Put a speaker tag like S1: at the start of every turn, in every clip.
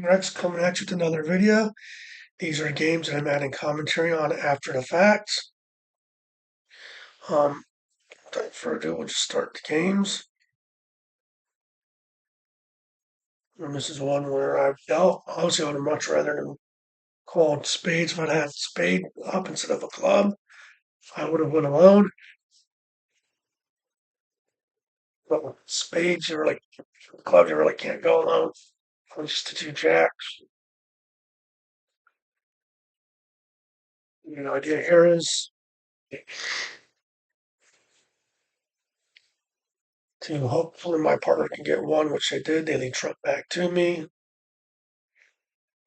S1: Rex coming at you with another video. These are games that I'm adding commentary on after the fact. Without further ado, we'll just start the games. And this is one where I've dealt. Obviously, I would much rather than called spades. If I'd had spade up instead of a club, I would have went alone. But with spades, clubs, you really can't go alone. Just the two jacks. The idea here is to hopefully my partner can get one, which they did. They lead trump back to me.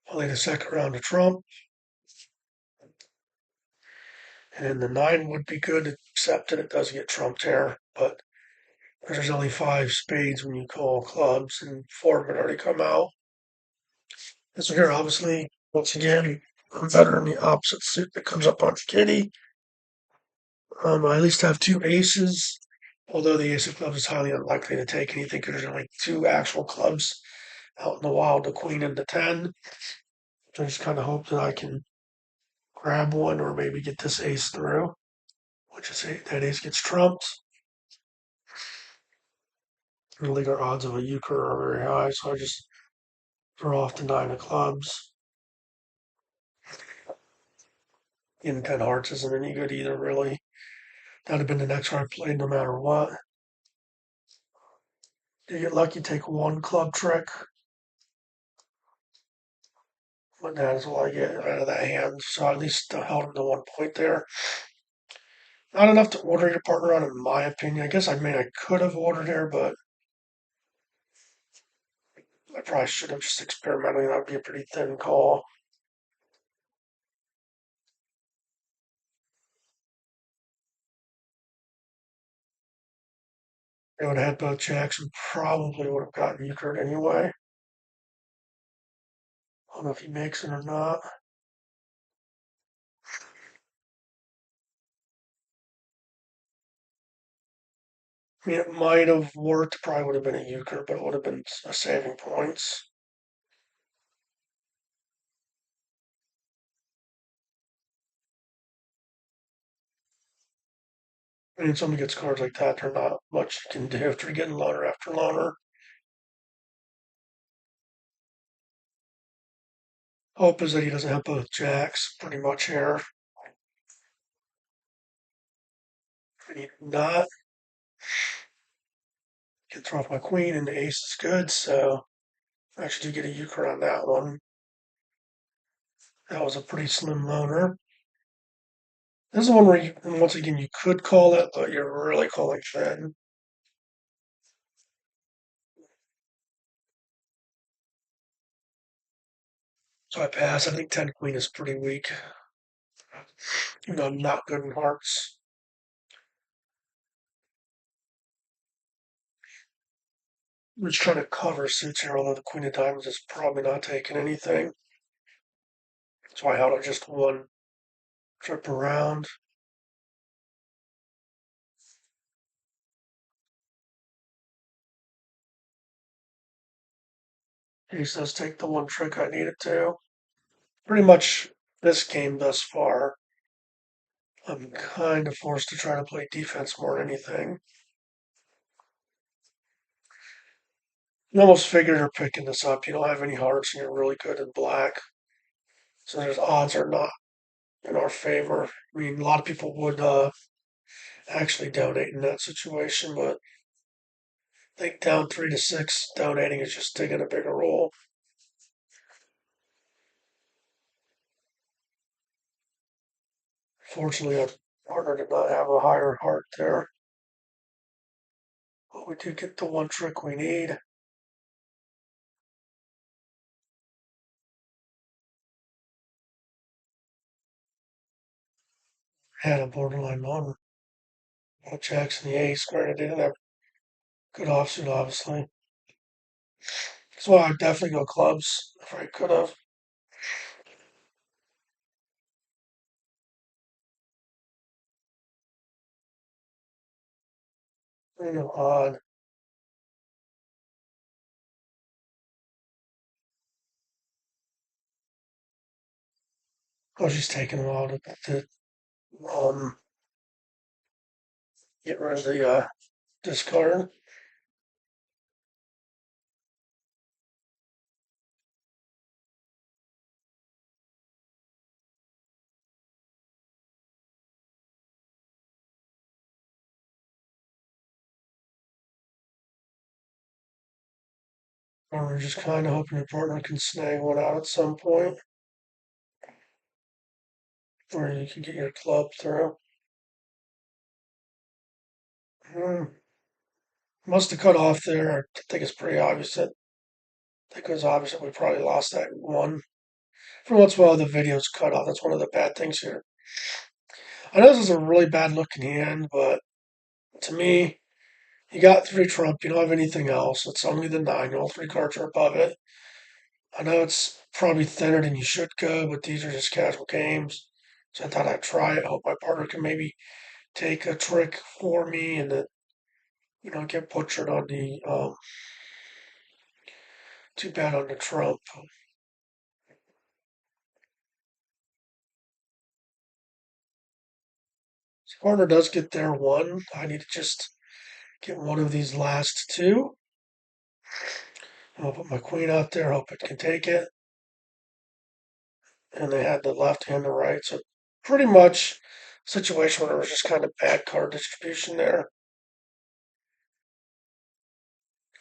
S1: I'll lead the second round to trump. And the nine would be good, except that it does get trumped here. But there's only five spades when you call clubs, and four would already come out. This one here, obviously, once again, I'm better in the opposite suit that comes up on the kitty. I at least have two aces, although the ace of clubs is highly unlikely to take anything because there's only two actual clubs out in the wild, the queen and the 10. So I just kind of hope that I can grab one or maybe get this ace through, which is that ace gets trumped. The leader odds of a euchre are very high, so I just draw off the nine of clubs. And 10 hearts isn't any good either, really. That'd have been the next card played no matter what. You get lucky, take one club trick. But that is all I get out of that hand. So at least held him to 1 point there. Not enough to order your partner on, in my opinion. I guess I could have ordered here, but I probably should have just experimentally. That would be a pretty thin call. They would have had both jacks and probably would have gotten euchred anyway. I don't know if he makes it or not. I mean, it might have worked. Probably would have been a euchre, but it would have been a saving points. I mean, somebody gets cards like that, there's not much you can do after getting loner after loner. Hope is that he doesn't have both jacks, pretty much here. And he did not. Can throw off my queen, and the ace is good, so I actually do get a euchre on that one. That was a pretty slim loner. This is one where, once again, you could call it, but you're really calling thin. So I pass. I think 10 queen is pretty weak, even though I'm not good in hearts. I'm just trying to cover suits here, although the queen of diamonds is probably not taking anything. So I held it just one trip around. Ace does take the one trick I needed to. Pretty much this game thus far, I'm kind of forced to try to play defense more than anything. You almost figure you're picking this up. You don't have any hearts and you're really good in black. So there's odds are not in our favor. I mean, a lot of people would actually donate in that situation, but I think down 3 to 6, donating is just taking a bigger role. Fortunately, our partner did not have a higher heart there, but we did get the one trick we need. Had a borderline one. Jacks and the ace. Granted, they didn't have good offsuit, obviously. So I'd definitely go clubs if I could have. Odd. Oh, she's taking a while to um, get rid of the discard. And we're just kind of hoping your partner can snag one out at some point where you can get your club through. Hmm. Must have cut off there. I think it's pretty obvious that I think it was obvious that we probably lost that one. For once in a while, the video's cut off. That's one of the bad things here. I know this is a really bad looking hand, but to me, you got three trump. You don't have anything else. It's only the nine. All three cards are above it. I know it's probably thinner than you should go, but these are just casual games. So I thought I'd try it. I hope my partner can maybe take a trick for me and then, get butchered on the, too bad on the trump. So partner does get there one. I need to just get one of these last two. I'll put my queen out there, hope it can take it. And they had the left and the right. So pretty much situation where there was just kind of bad card distribution there.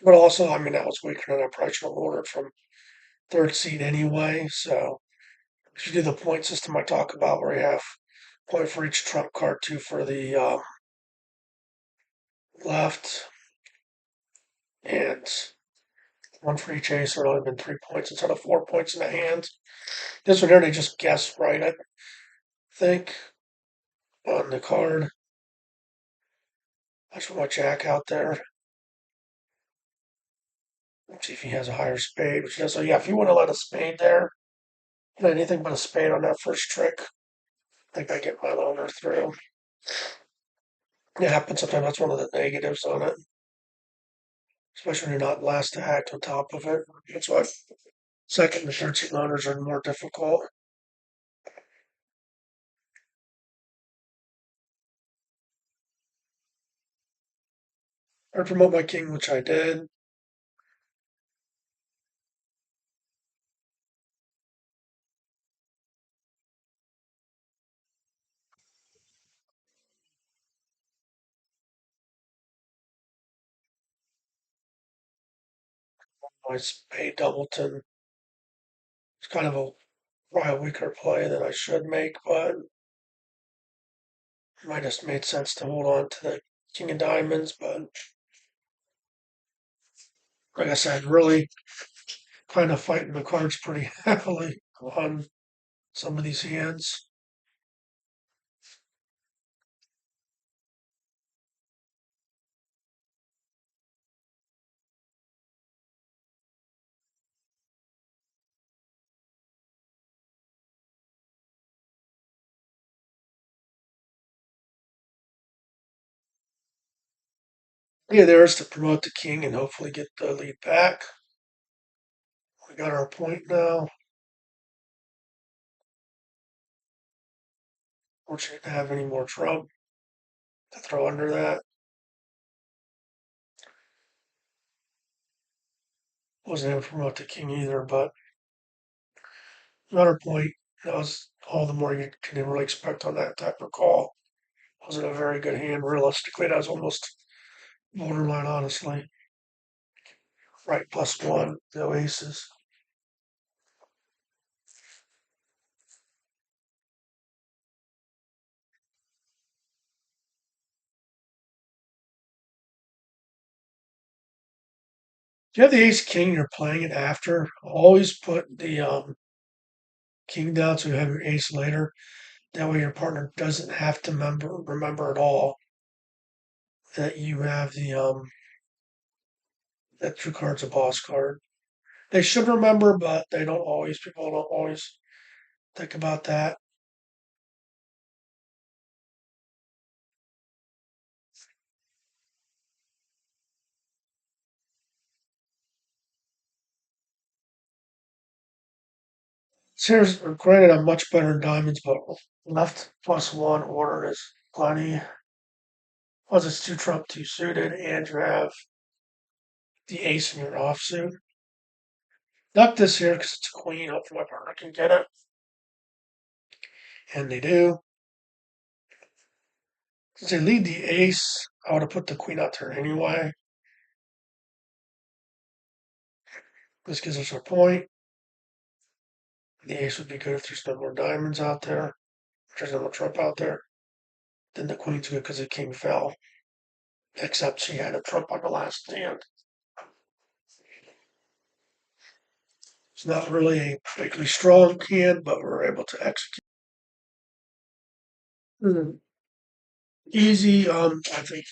S1: But also, I mean, that was weaker than I probably should have ordered from third seed anyway. So if you do the point system I talk about, where you have point for each trump card, two for the left, and one for each ace, so it would have been 3 points instead of 4 points in the hand. This one here, they just guessed right, I think, on the card. I just put my jack out there. Let's see if he has a higher spade, which he does. So yeah, if you want to let a spade there, anything but a spade on that first trick, I think I get my loaner through. It happens sometimes. That's one of the negatives on it, especially when you're not last to act on top of it. That's why second and third seat loaners are more difficult. I promote my king, which I did. My spade doubleton. It's kind of a probably a weaker play than I should make, but it might have made sense to hold on to the king of diamonds. But like I said, really kind of fighting the cards pretty heavily on some of these hands. Yeah, there's to promote the king and hopefully get the lead back. We got our point now. Fortunate to have any more trump to throw under that. Wasn't able to promote the king either, but another point. That was all the more you can really expect on that type of call. Wasn't a very good hand. Realistically, that was almost borderline, honestly. Right, plus one, no aces. If you have the ace king, you're playing it after. Always put the king down so you have your ace later. That way your partner doesn't have to remember at all that you have the that your card's a boss card. They should remember, but they don't always. People don't always think about that. Here's granted I'm much better in diamonds, but left +1 order is plenty. Plus it's two trump, two suited, and you have the ace in your offsuit. Duck this here because it's a queen. Hopefully my partner can get it. And they do. Since they lead the ace, I would have put the queen out there anyway. This gives us our point. The ace would be good if there's no more diamonds out there. If there's no more trump out there. Then the queen's good because the king fell. Except she had a trump on the last hand. It's not really a particularly strong hand, but we're able to execute. Easy, I think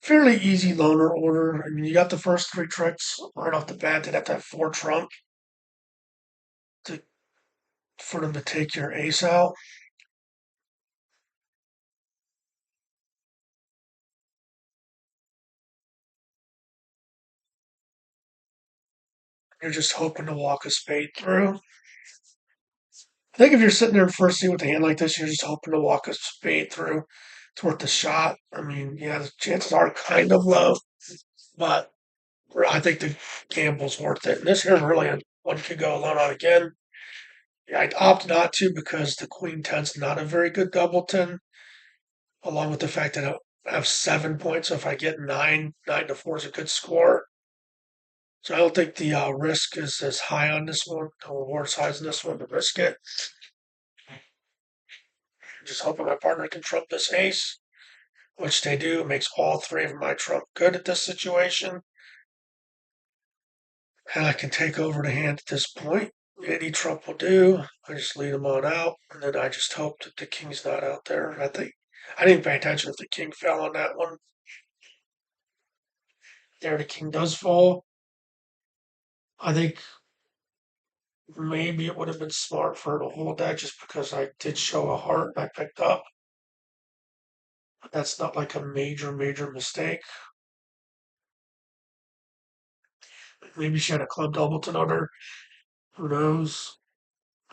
S1: fairly easy loner order. I mean, you got the first three tricks right off the bat. They'd have to have four trump to for them to take your ace out. You're just hoping to walk a spade through. I think if you're sitting there in first seat with a hand like this, you're just hoping to walk a spade through. It's worth the shot. I mean, yeah, the chances are kind of low, but I think the gamble's worth it. And this here really one could go alone on again. Yeah, I'd opt not to because the queen ten's not a very good doubleton, along with the fact that I have 7 points. So if I get nine, 9 to 4 is a good score. So I don't think the risk is as high on this one. The reward size on this one to risk it. Just hoping my partner can trump this ace, which they do. Makes all three of my trump good at this situation. And I can take over the hand at this point. Any trump will do. I just lead them on out, and then I just hope that the king's not out there. I didn't pay attention if the king fell on that one. There, the king does fall. I think maybe it would have been smart for her to hold that just because I did show a heart and I picked up. But that's not like a major mistake. Maybe she had a club doubleton on her. Who knows?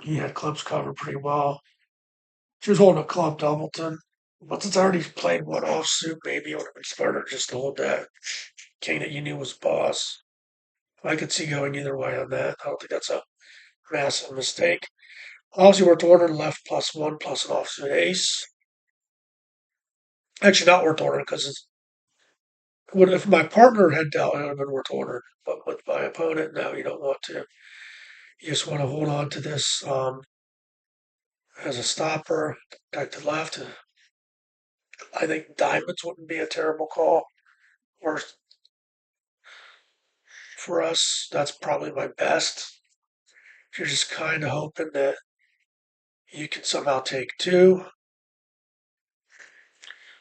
S1: He had clubs covered pretty well. She was holding a club doubleton. But since I already played one offsuit, maybe it would have been smarter just to hold that king that you knew was boss. I could see going either way on that. I don't think that's a massive mistake. Obviously, worth ordering left +1 plus an offsuit ace. Actually, not worth ordering because if my partner had dealt, it would have been worth ordering. But with my opponent, no, you don't want to. You just want to hold on to this as a stopper, protect the left. I think diamonds wouldn't be a terrible call. Or for us, that's probably my best. You're just kind of hoping that you can somehow take two.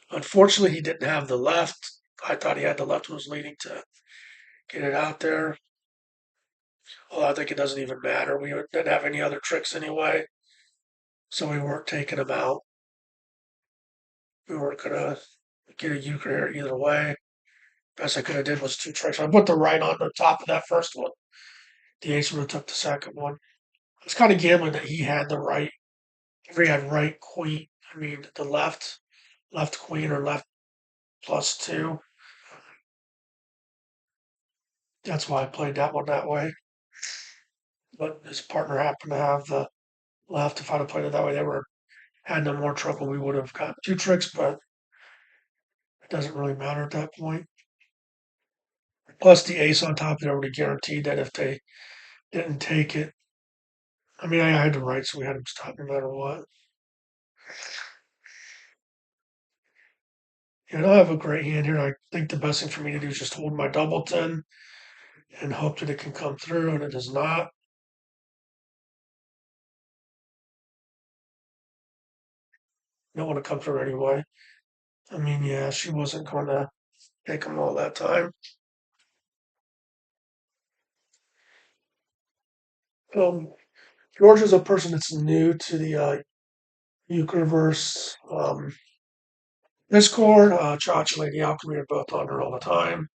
S1: Unfortunately, he didn't have the left. I thought he had the left, was leading to get it out there. Well, I think it doesn't even matter. We didn't have any other tricks anyway, so we weren't taking them out. We weren't gonna get a euchre here either way. Best I could have did was two tricks. I put the right on the top of that first one. The ace would have took the second one. It's kind of gambling that he had the right. If he had right queen, I mean the left queen or left +2. That's why I played that one that way. But his partner happened to have the left. If I'd have played it that way, they were had no more trouble. We would have got two tricks, but it doesn't really matter at that point. Plus the ace on top, they already guaranteed that if they didn't take it, I mean, I had the right, so we had him stop no matter what. Yeah, I don't have a great hand here. I think the best thing for me to do is just hold my doubleton and hope that it can come through, and it does not. Don't want to come through anyway. I mean, yeah, she wasn't going to take them all that time. George is a person that's new to the Euchreverse Discord. Chach and Lady Alchemy are both on her all the time.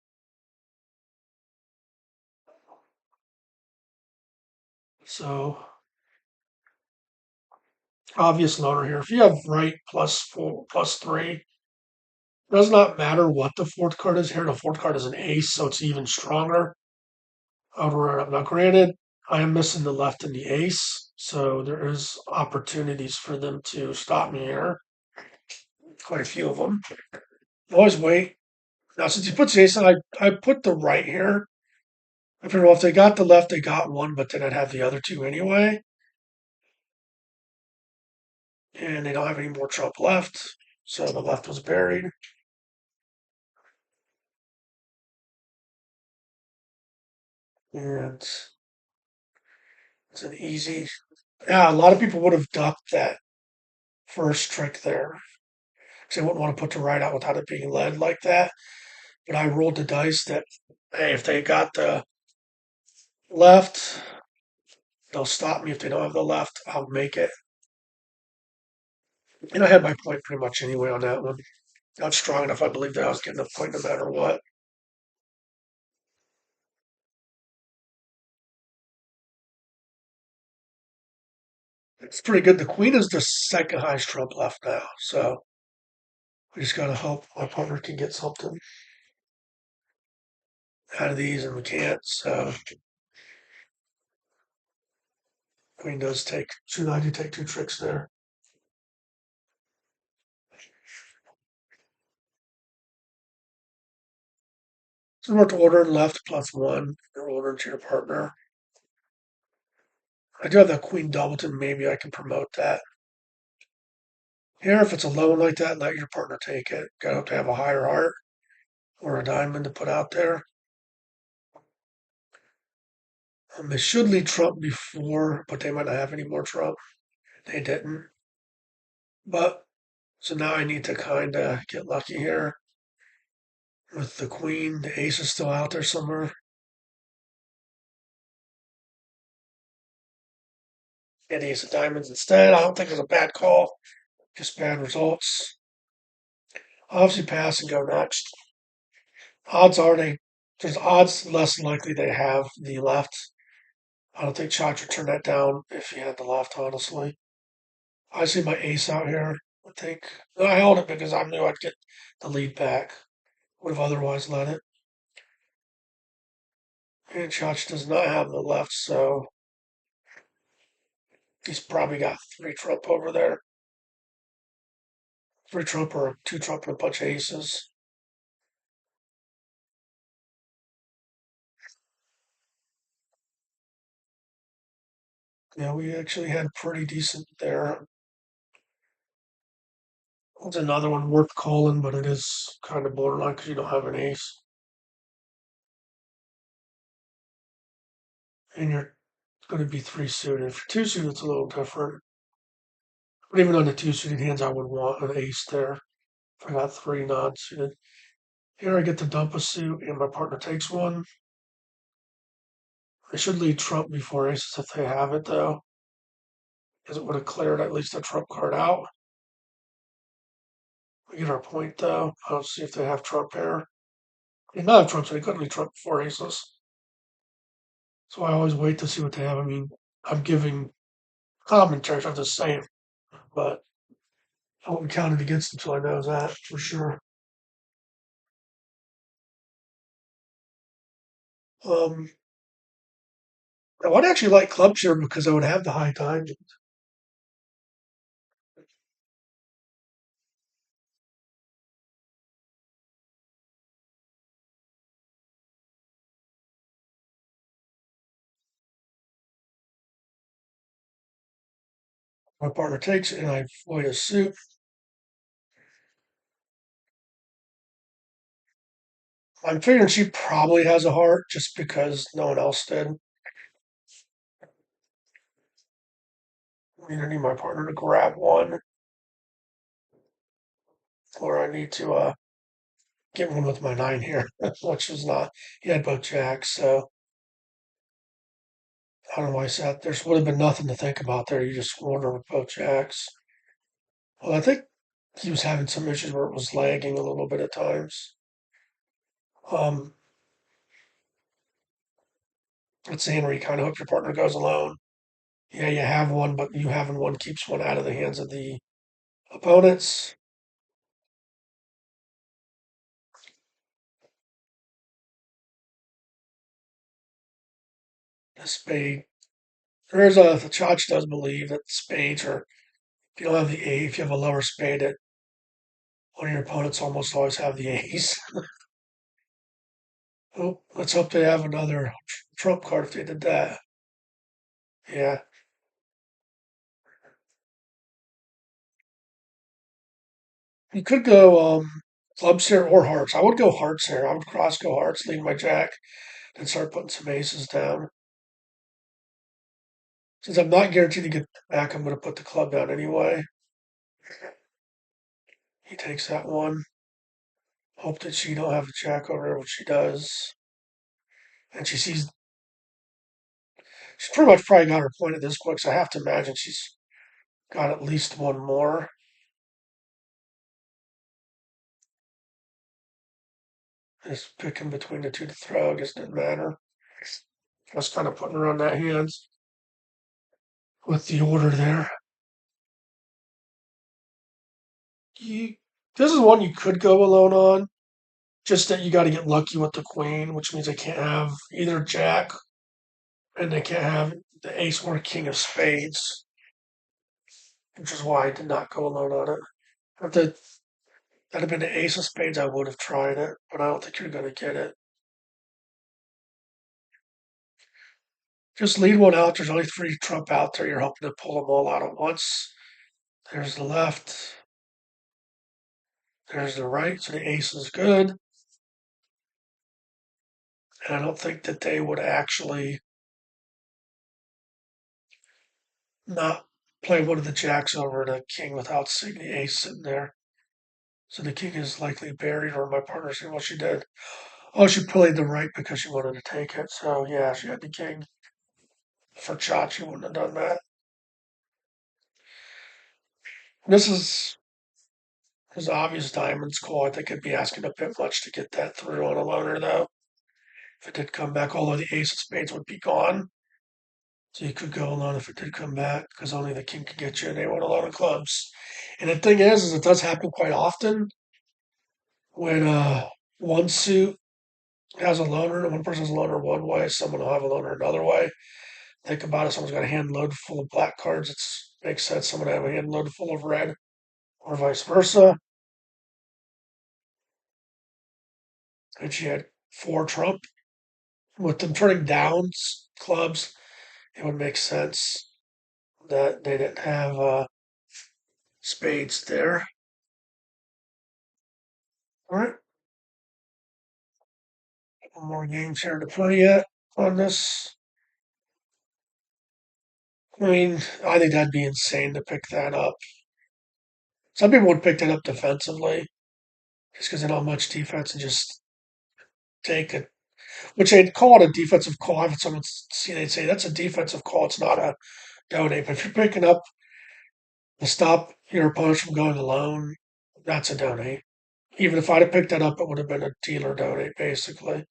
S1: So obvious loner here. If you have right plus four, plus three, it does not matter what the fourth card is here. The fourth card is an ace, so it's even stronger. I would run it up. Now, granted, I am missing the left and the ace, so there is opportunities for them to stop me here. Quite a few of them. Always wait. Now, since he puts the ace in, I put the right here. I figured, well, if they got the left, they got one, but then I'd have the other two anyway. And they don't have any more trump left, so the left was buried. And it's an easy. Yeah, a lot of people would have ducked that first trick there. Because they wouldn't want to put the right out without it being led like that. But I rolled the dice that, hey, if they got the left, they'll stop me. If they don't have the left, I'll make it. And I had my point pretty much anyway on that one. Not strong enough. I believe that I was getting a point no matter what. It's pretty good. The queen is the second highest trump left now. So we just got to hope my partner can get something out of these, and we can't. So queen does take, should I do take two tricks there? So we're to order left plus one. You're ordering to your partner. I do have that queen doubleton. Maybe I can promote that. Here, if it's a low one like that, let your partner take it. Got to have to have a higher heart or a diamond to put out there. They should lead trump before, but they might not have any more trump. They didn't. But so now I need to kind of get lucky here with the queen. The ace is still out there somewhere. Get ace of diamonds instead. I don't think it's a bad call, just bad results. Obviously, pass and go next. Odds are there's odds less likely they have the left. I don't think Chach would turn that down if he had the left, honestly. I see my ace out here. I think I held it because I knew I'd get the lead back. Would have otherwise let it. And Chach does not have the left, so he's probably got three trump over there. Three trump or two trump and a bunch of aces. Yeah, we actually had pretty decent there. It's another one worth calling, but it is kind of borderline because you don't have an ace. And you're going to be three suited. For two suited, it's a little different. But even on the two suited hands, I would want an ace there. If I got three non suited. Here I get to dump a suit, and my partner takes one. I should lead trump before aces if they have it, though, because it would have cleared at least a trump card out. We get our point, though. I'll see if they have trump here. They not have trump, so they couldn't lead trump before aces. So I always wait to see what they have. I mean, I'm giving commentary, so I'm just saying, but I won't count it against them until I know that for sure. Um, I would actually like clubs here because I would have the high times. My partner takes it, and I void a suit. I'm figuring she probably has a heart just because no one else did. I need my partner to grab one, or I need to get one with my nine here, which is not. He had both jacks, so I don't know why I sat there. Would have been nothing to think about there. You just order with both jacks. Well, I think he was having some issues where it was lagging a little bit at times. Um, let's see, Henry, kind of hope your partner goes alone. Yeah, you have one, but you having one keeps one out of the hands of the opponents. The spade. The Chach does believe that spades are, if you don't have the A, if you have a lower spade, that one of your opponents almost always have the ace. Oh, let's hope they have another trump card if they did that. Yeah. You could go clubs here or hearts. I would go hearts here. I would cross go hearts, leave my jack, and start putting some aces down. Since I'm not guaranteed to get back, I'm going to put the club down anyway. He takes that one. Hope that she don't have a jack over there, which she does. And she's pretty much probably got her point at this point, because I have to imagine she's got at least one more. Just picking between the two to throw, I guess it didn't matter. I was kind of putting her on that hand with the order there. You, this is one you could go alone on, just that you got to get lucky with the queen, which means they can't have either jack and they can't have the ace or king of spades, which is why I did not go alone on it. If that had been the ace of spades, I would have tried it, but I don't think you're going to get it. Just lead one out. There's only three trump out there. You're hoping to pull them all out at once. There's the left. There's the right. So the ace is good. And I don't think that they would actually not play one of the jacks over the king without seeing the ace sitting there. So the king is likely buried, or my partner saying, well, she did. Oh, she played the right because she wanted to take it. So yeah, she had the king. For Chach, she wouldn't have done that. This is his obvious diamonds call. I think I'd be asking a bit much to get that through on a loner, though. If it did come back, although the ace of spades would be gone. So you could go alone if it did come back, because only the king could get you, and they want a lot of clubs. And the thing is it does happen quite often when one suit has a loner, and one person has a loner one way, someone will have a loner another way. Think about it, someone's got a hand loaded full of black cards, it makes sense someone have a hand loaded full of red, or vice versa. And she had four trump. With them turning down clubs, it would make sense that they didn't have spades there. All right, one more games here to play yet on this. I mean, I think that'd be insane to pick that up. Some people would pick that up defensively, just because they don't have much defense and just take it. Which they'd call it a defensive call. If someone see, they'd say that's a defensive call. It's not a donate. But if you're picking up to stop your opponent from going alone, that's a donate. Even if I'd have picked that up, it would have been a dealer donate, basically.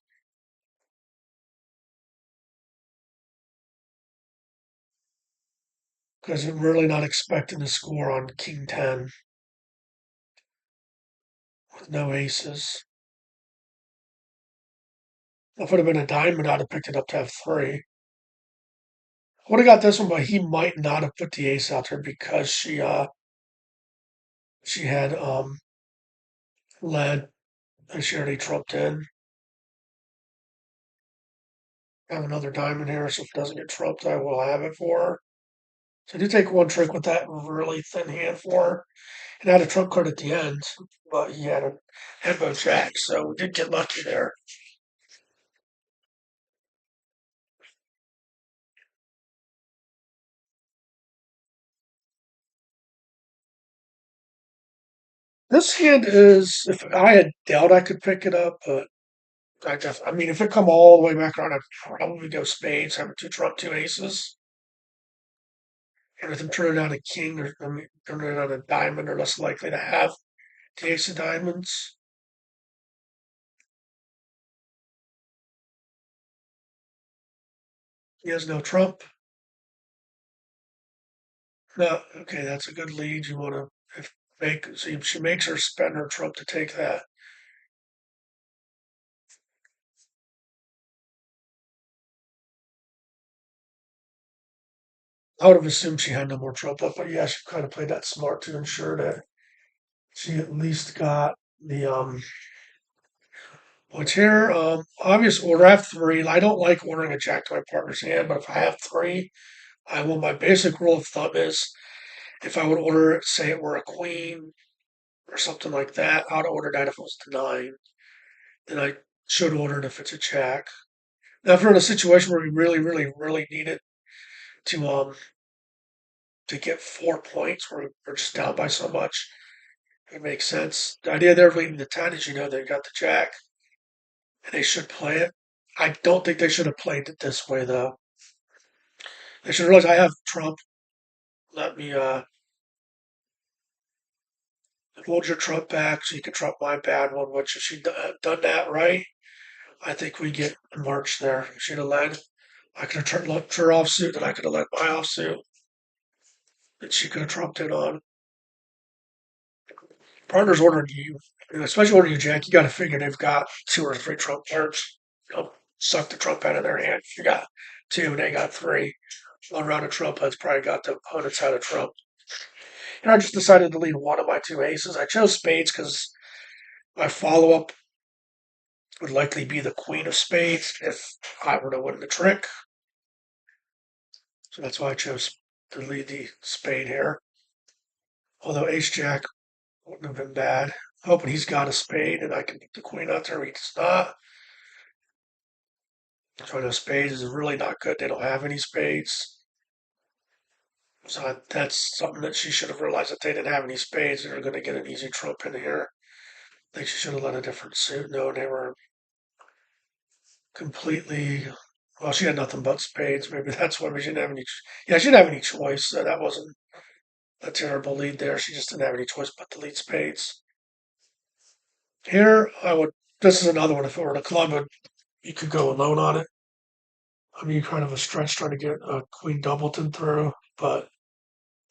S1: Because I'm really not expecting to score on King 10 with no aces. If it would have been a diamond, I'd have picked it up to have three. I would have got this one, but he might not have put the ace out there because she had led and she already trumped in. I have another diamond here, so if it doesn't get trumped, I will have it for her. So I do take one trick with that really thin hand for her. And I had a trump card at the end, but he had both jacks, so we did get lucky there. This hand is, if I had dealt, I could pick it up, but I mean, if it come all the way back around, I'd probably go spades, having two trump, two aces. And with him turning out a king, or I mean, turning out a diamond, they're less likely to have the ace of diamonds. He has no trump. No, okay, that's a good lead. You want to if make so she makes her spend her trump to take that. I would have assumed she had no more trump left, but yeah, she kind of played that smart to ensure that she at least got the points here. Obvious order. I have three. I don't like ordering a jack to my partner's hand, but if I have three, I will. My basic rule of thumb is if I would order it, say it were a queen or something like that, I'd order that if it was the nine. Then I should order it if it's a jack. Now, if we're in a situation where we really, really, really need it to get 4 points, where we're just down by so much, it makes sense. The idea there of leading the ten is they got the jack and they should play it. I don't think they should have played it this way though. They should realize I have trump. Let me hold your trump back so you can trump my bad one. Which if she'd done that right, I think we get a march there. If she'd have led, I could have left her offsuit, and I could have led my offsuit that she could have trumped it on. Partners ordering you, especially ordering you jack, you got to figure they've got two or three trump cards. Suck the trump out of their hand. If you got two and they got three, one round of trump has probably got the opponent's side of trump. And I just decided to lead one of my two aces. I chose spades because my follow up would likely be the queen of spades if I were to win the trick. So that's why I chose to lead the spade here. Although ace jack wouldn't have been bad. Hoping he's got a spade and I can put the queen out there. He does not. So I know spades is really not good. They don't have any spades. So that's something that she should have realized that they didn't have any spades. They were going to get an easy trump in here. I think she should have let a different suit know they were completely. Well, she had nothing but spades. Maybe that's why we didn't have any. Yeah, she didn't have any choice. So that wasn't a terrible lead there. She just didn't have any choice but to lead spades. Here, I would. This is another one. If it were a club, you could go alone on it. I mean, kind of a stretch trying to get a Queen Doubleton through, but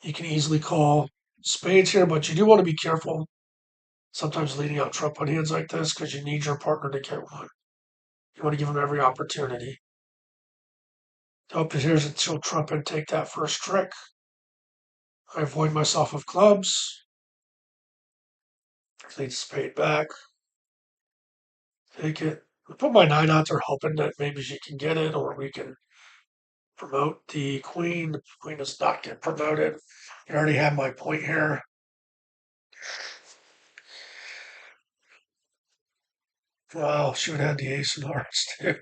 S1: you can easily call spades here. But you do want to be careful sometimes leading out trump on hands like this because you need your partner to get one. You want to give them every opportunity. Hope that here's a she'll trump and take that first trick. I avoid myself of clubs. Lead spade back. Take it. I put my nine out there hoping that maybe she can get it or we can promote the queen. The queen does not get promoted. I already have my point here. Wow, she would have the ace and hearts too.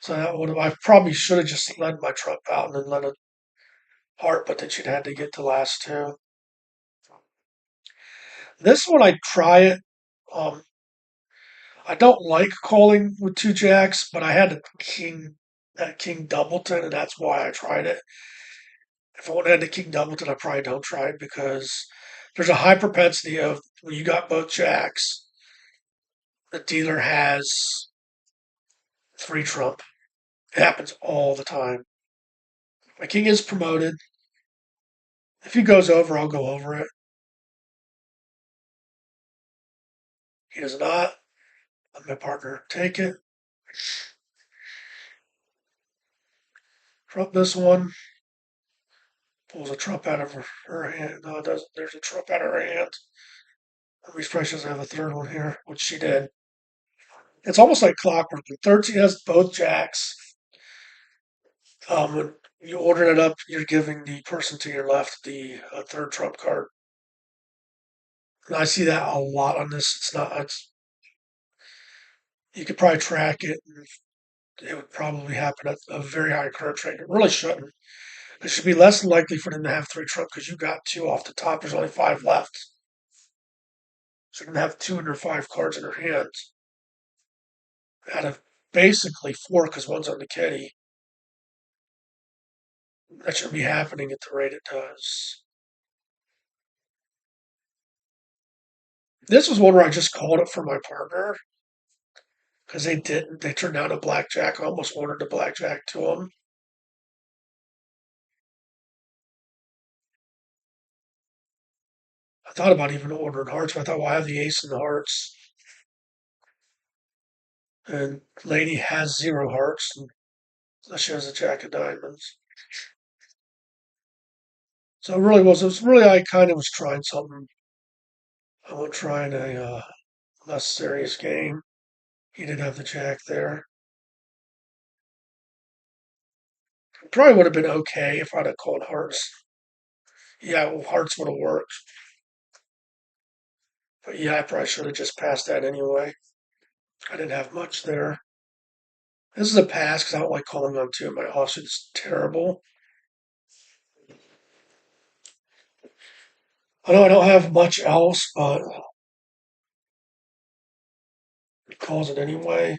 S1: So that would have, I probably should have just led my trump out and then let a heart, but then she'd had to get the last two. This one I try it. Um, I don't like calling with two jacks, but I had a king, that king doubleton, and that's why I tried it. If I would have had the king doubleton, I probably don't try it because there's a high propensity of when you got both jacks, the dealer has three trump. It happens all the time. My king is promoted. If he goes over, I'll go over it. He does not. Let my partner take it. Trump this one. Pulls a trump out of her hand. No, it doesn't. There's a trump out of her hand. Louise Price doesn't have a third one here, which she did. It's almost like clockwork. The 13 has both jacks. When you order it up, you're giving the person to your left the third trump card. And I see that a lot on this. It's not. It's you could probably track it. It would probably happen at a very high occurrence rate. It really shouldn't. It should be less likely for them to have three trump because you got two off the top. There's only five left. So you're gonna have two under five cards in her hand out of basically four because one's on the kitty. That should be happening at the rate it does. This was one where I just called it for my partner because they didn't. They turned down a blackjack. I almost wanted a blackjack to them. I thought about even ordering hearts, but I thought, well, I have the ace and the hearts, and lady has zero hearts, and she has a jack of diamonds. So it was really, I kind of was trying something. I was trying a less serious game. He did have the jack there. It probably would have been okay if I'd have called hearts. Yeah, well, hearts would have worked. But yeah, I probably should have just passed that anyway. I didn't have much there. This is a pass because I don't like calling on two. My offsuit is terrible. I know I don't have much else, but he calls it anyway.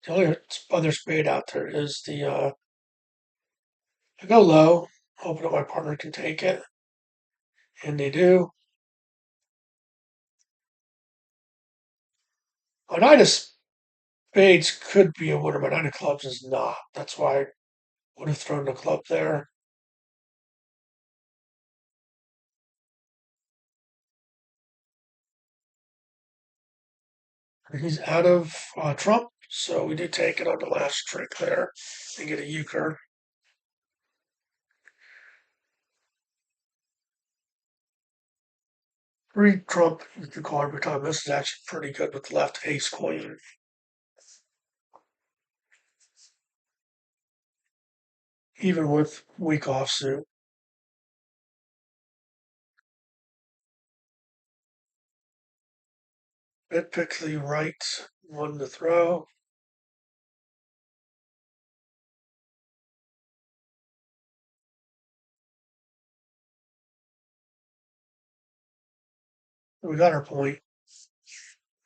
S1: The only other spade out there is the I go low, hoping that my partner can take it, and they do. A nine of spades could be a winner, but nine of clubs is not. That's why I would have thrown the club there. And he's out of trump, so we do take it on the last trick there and get a euchre. Three trump you can call every time. This is actually pretty good with left ace queen. Even with weak offsuit. It picked the right one to throw. We got our point.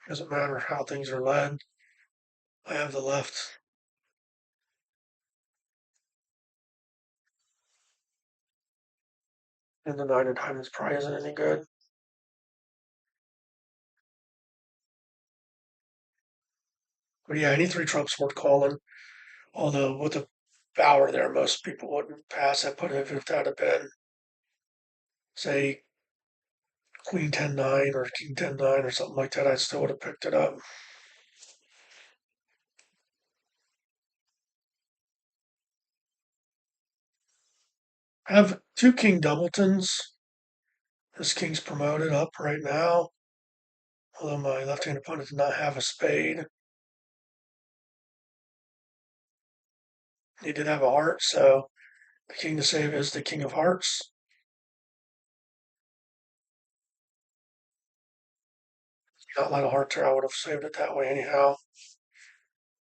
S1: Doesn't matter how things are led. I have the left. And the nine of diamonds probably isn't any good. But yeah, any three trumps worth calling. Although with the power there, most people wouldn't pass it. But if that had been, say, Queen 10-9 or King 10-9 or something like that, I still would have picked it up. I have two King Doubletons. This King's promoted up right now, although my left-hand opponent did not have a spade. He did have a heart, so the King to save is the King of Hearts. Not let a heart there, I would have saved it that way anyhow.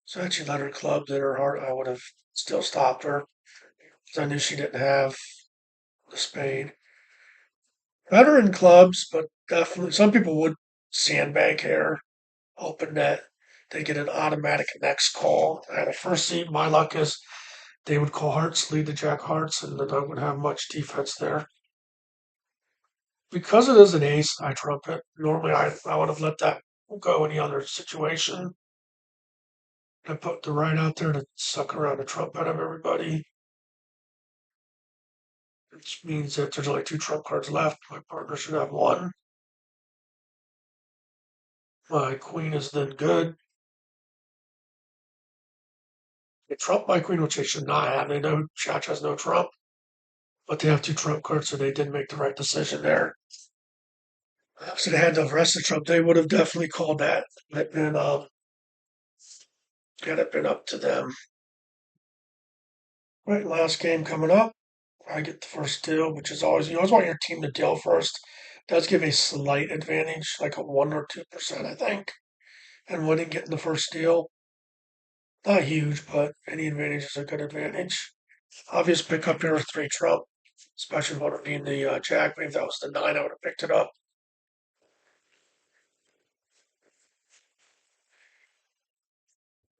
S1: So had she let her clubs in her heart, I would have still stopped her because I knew she didn't have the spade. Better in clubs, but definitely some people would sandbag here, hoping that they get an automatic next call. At a first seat, my luck is they would call hearts, lead the jack hearts, and then I wouldn't have much defense there. Because it is an ace, I trump it. Normally, I would have let that go any other situation. I put the right out there to suck around the trump out of everybody, which means that there's only two trump cards left. My partner should have one. My queen is then good. They trump my queen, which they should not have. They know Chach has no trump, but they have two trump cards, so they did make the right decision there. So they had the rest of the trump. They would have definitely called that. And had it been up to them. Right, last game coming up. I get the first deal, which is always you always want your team to deal first. It does give a slight advantage, like a 1 or 2%, I think, and winning getting the first deal. Not huge, but any advantage is a good advantage. Obvious pickup here with three trump, especially with it being the jack. Maybe if that was the nine, I would have picked it up.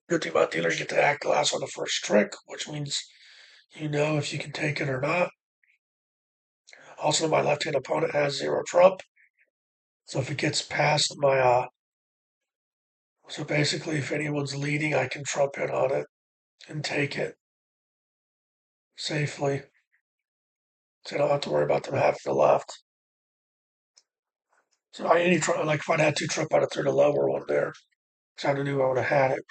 S1: Good thing about dealer, you get to act glass on the first trick, which means you know if you can take it or not. Also, my left-hand opponent has zero trump, so if it gets past my so basically, if anyone's leading, I can trump in on it. and take it safely. So I don't have to worry about them having the left. So like if I'd had two trump, I'd have threw the lower one there. So I knew I would have had it.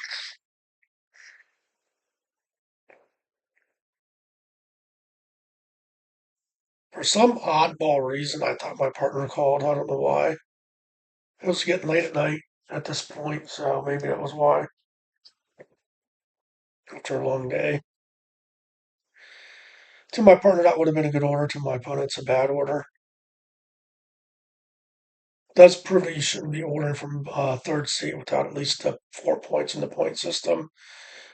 S1: For some oddball reason, I thought my partner called. I don't know why. It was getting late at night at this point, so maybe that was why. After a long day. To my partner, that would have been a good order. To my opponent, it's a bad order. Does prove that you shouldn't be ordering from third seat without at least 4 points in the point system,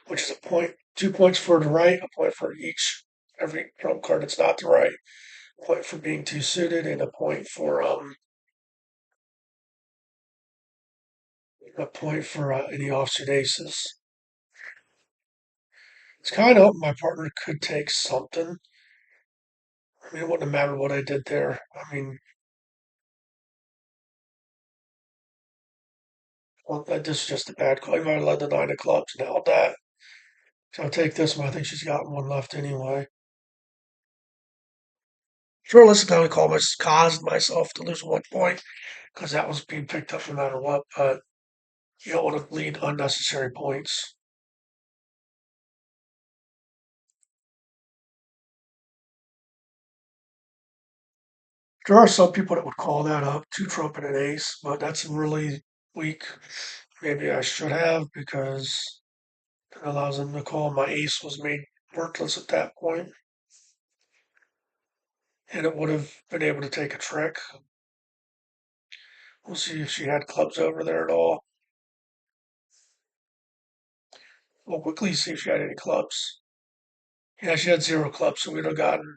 S1: which is a point, 2 points for the right, a point for each every trump card that's not the right, a point for being two suited, and a point for any offsuit aces. It's kind of hoping my partner could take something. I mean, it wouldn't have mattered what I did there. I mean, well, this is just a bad call. He might have led the nine of clubs and held that. So I'll take this one. I think she's got one left anyway. Sure, listen, I only caused myself to lose 1 point because that was being picked up no matter what. But you don't want to bleed unnecessary points. There are some people that would call that up, two trump and an ace, but that's really weak. Maybe I should have because it allows them to call. My ace was made worthless at that point, and it would have been able to take a trick. We'll see if she had clubs over there at all. We'll quickly see if she had any clubs. Yeah, she had zero clubs, so we'd have gotten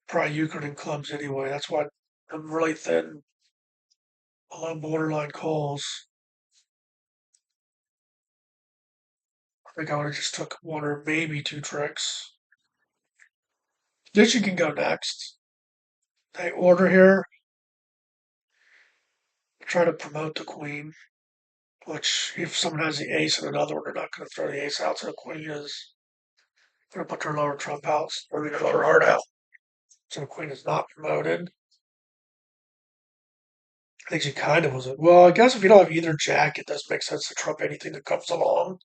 S1: probably Euchre in clubs anyway. That's why I'm really thin, below borderline calls. I think I would have just took one or maybe two tricks. Then she can go next. They order here, try to promote the queen, which if someone has the ace and another one, they're not going to throw the ace out, so the queen is going to put their lower trump out, or their lower heart out. So the queen is not promoted. I think she kind of was. Well, I guess if you don't have either jack, it does make sense to trump anything that comes along.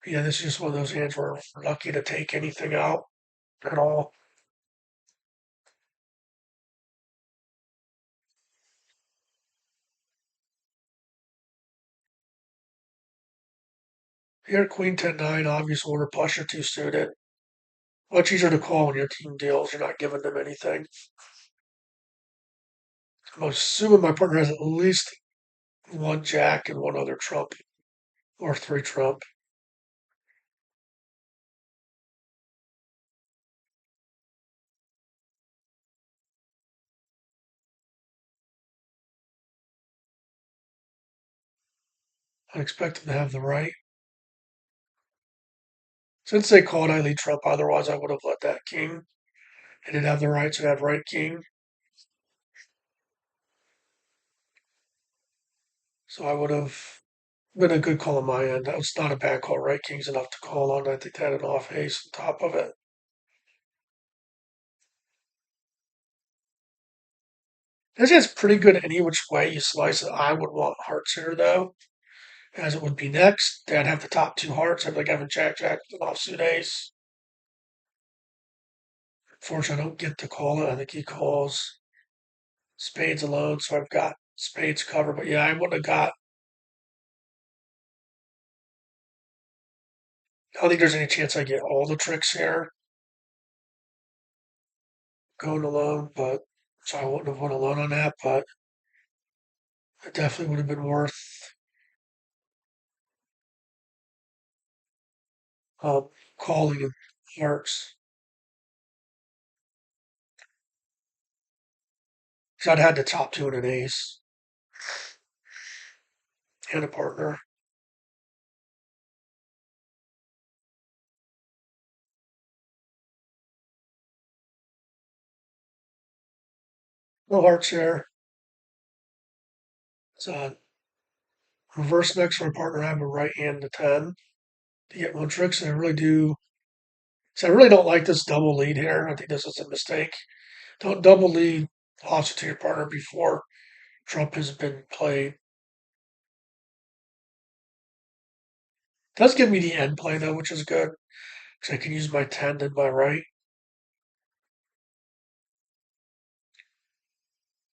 S1: Yeah, this is just one of those hands where we're lucky to take anything out at all. Here, Queen 10-9, obvious order, plus you're two suited. Much easier to call when your team deals. You're not giving them anything. I'm assuming my partner has at least one jack and one other trump, or three trump. I expect them to have the right. Since they called, I lead trump. Otherwise, I would have let that king. It didn't have the right, so it had right king. So I would have been a good call on my end. That was not a bad call. Right king's enough to call on. I think they had an off ace on top of it. This is pretty good any which way you slice it. I would want hearts here though, as it would be next. They'd have the top two hearts. I'd like having Jack Jack with an offsuit ace. Unfortunately, I don't get to call it. I think he calls spades alone, so I've got spades covered. But yeah, I wouldn't have got. I don't think there's any chance I get all the tricks here going alone, but so I wouldn't have went alone on that. But it definitely would have been worth um, calling in hearts. Because I'd had the top two and an ace and a partner. No hearts here. So reverse next for my partner. I have a right hand to 10 to get one tricks, and I really do. So I really don't like this double lead here. I think this is a mistake. Don't double lead offsuit to your partner before trump has been played. Does give me the end play though, which is good because I can use my 10 and my right.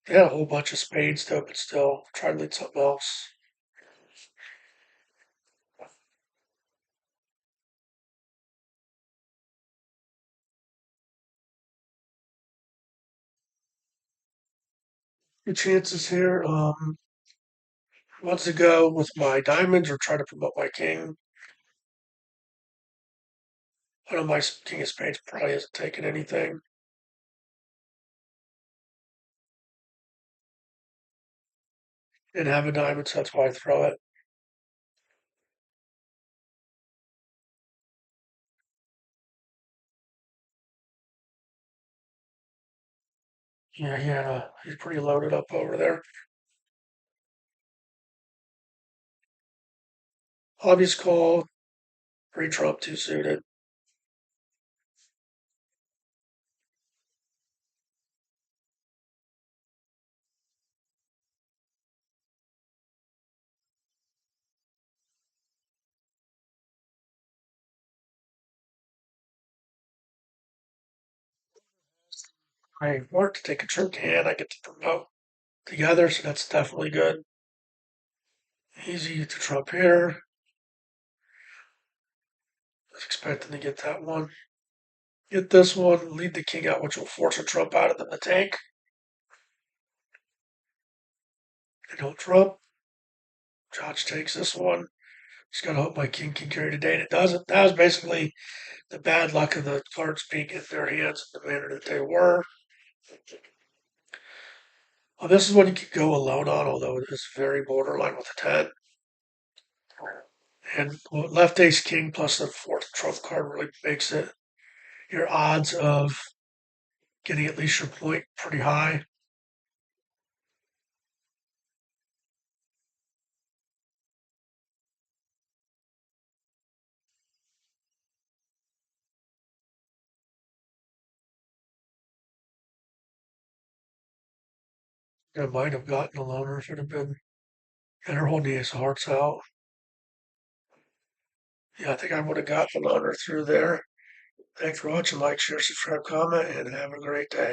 S1: They had a whole bunch of spades though, but still try to lead something else. Good chances here. Wants to go with my diamonds or try to promote my king. I know my king of spades probably hasn't taken anything. Didn't have a diamond, so that's why I throw it. Yeah, he's pretty loaded up over there. Obvious call, pre trump, two suited. I want to take a trip hand, I get to promote together, so that's definitely good. Easy to trump here. Was expecting to get that one. Get this one, lead the king out, which will force a trump out of the tank. I don't trump. Chach takes this one. Just gotta hope my king can carry today, and it doesn't. That was basically the bad luck of the cards being in their hands in the manner that they were. Well, this is one you could go alone on, although it is very borderline with a 10. And left ace king plus the fourth trump card really makes it your odds of getting at least your point pretty high. I might have gotten a loner if it had been. And her holding the ace of hearts out. Yeah, I think I would have gotten a loner through there. Thanks for watching. Like, share, subscribe, comment, and have a great day.